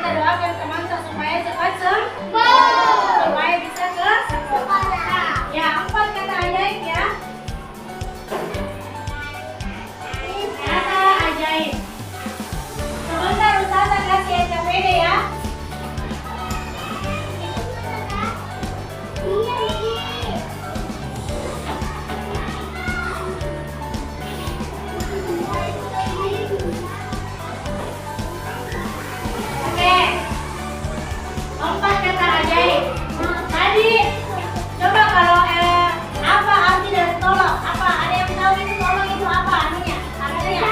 kita doakan teman supaya cepat sembuh, supaya bisa ke sekolah. Ya, 4 kata ajaib ya. Kata ajaib. Sebentar Ustazah kasih SKPD ya. Oke. 4 kata ajaib. Tadi coba kalau apa arti dari tolong? Apa? Ada yang tahu itu tolong itu apa artinya? Artinya?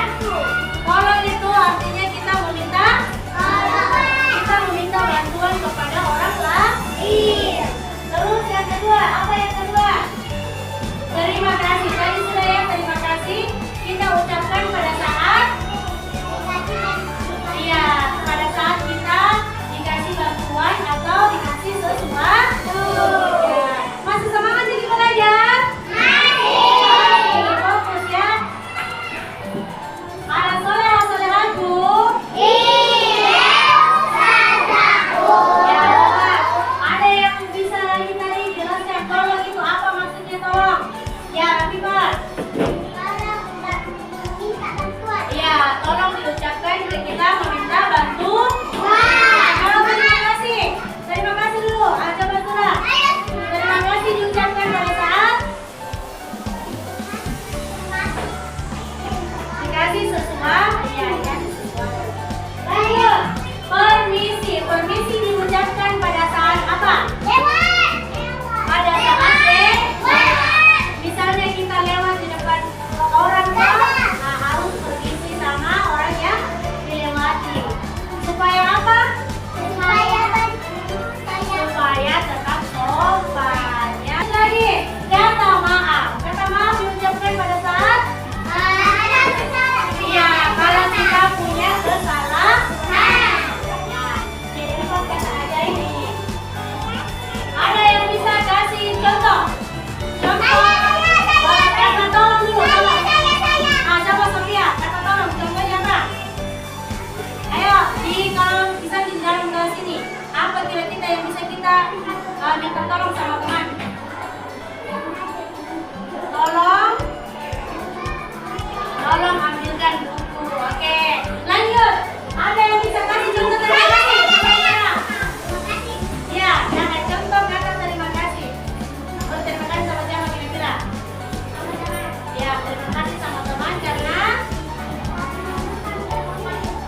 Tolong itu artinya kita meminta bantuan kepada orang lain. Terus yang kedua, apa yang kedua? Terima kasih. Tadi sudah ya, terima kasih kita ucapkan pada saat kita dikasih bantuan atau dikasih sesuatu. Ya. Masih semangat jadi belajar? Masih. Fokus ya. Para soleh-solehatu. Iya. Ya, ada yang bisa lagi tadi jelaskan tolong itu apa maksudnya tolong? Ya, Habibah. Iya, tolong diucapkan kita meminta bantuan. Kalau terima kasih. Terima kasih dulu. Coba sudah. Terima kasih diucapkan pada saat dikasih sesuatu. Iya, dikasih sesuatu. Lanjut. Permisi. Permisi diucapkan pada saat apa? Pada saat misalnya kita lewat di depan orang harus permisi sama orang yang dilewati. Supaya apa? Supaya tetap sopan. Ya. Lagi, kata maaf. Kata maaf diucapkan pada saat iya, kalau kita punya kesalahan. Ya, jadi 4 kata ajaib ini. Ada yang bisa kasih contoh? Kata tolong dulu. Coba Sofia, kata tolong. Contohnya apa? Ayo, bisa di dalam kelas ini. Apa kira-kira yang bisa kita minta tolong sama teman? Tolong ambilkan buku. Oke, lanjut. Ada yang bisa kasih contoh terima kasih? Ya, jangan contoh kata terima kasih. Oh, terima kasih sama siapa kira-kira? Ya, terima kasih sama teman karena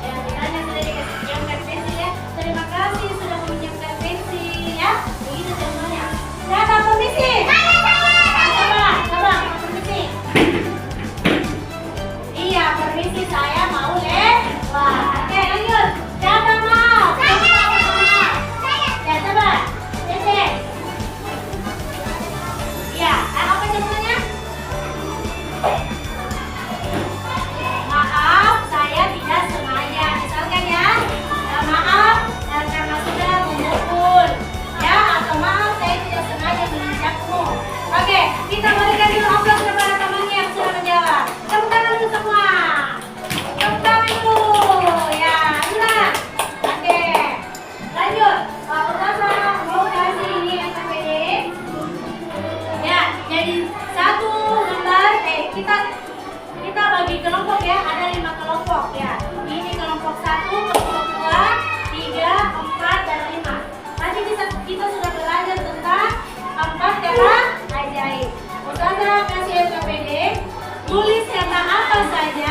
ya ditanya sudah dikasih pinjamkan pensil ya. Terima kasih sudah meminjamkan pensil ya. Begitu contohnya. Kata permisi. Coba permisi. Iya, permisi saya mau lewat. Oke, lanjut. Kata maaf. Ya, coba. Cece. Iya, apa contohnya? Maaf, saya tidak sengaja. Misalkan ya, maaf karena sudah memukul. Ya, atau maaf saya tidak sengaja menginjakmu. Oke, kita berikan dulu aplaus kepada temannya yang sudah menjawab. Tepuk tangan dulu semua. Tepuk tangan dulu. Ya, sudah. Oke, lanjut. Pak Ustazah mau kasih ini SKPD. Ya, jadi satu lembar. Kita bagi kelompok ya. Ada 5 kelompok ya. Ini kelompok 1, kelompok 2, 3, 4, dan 5. Tadi kita sudah belajar tentang 4 kata ajaib. Ustazah kasih SKPD. Tulis kata apa saja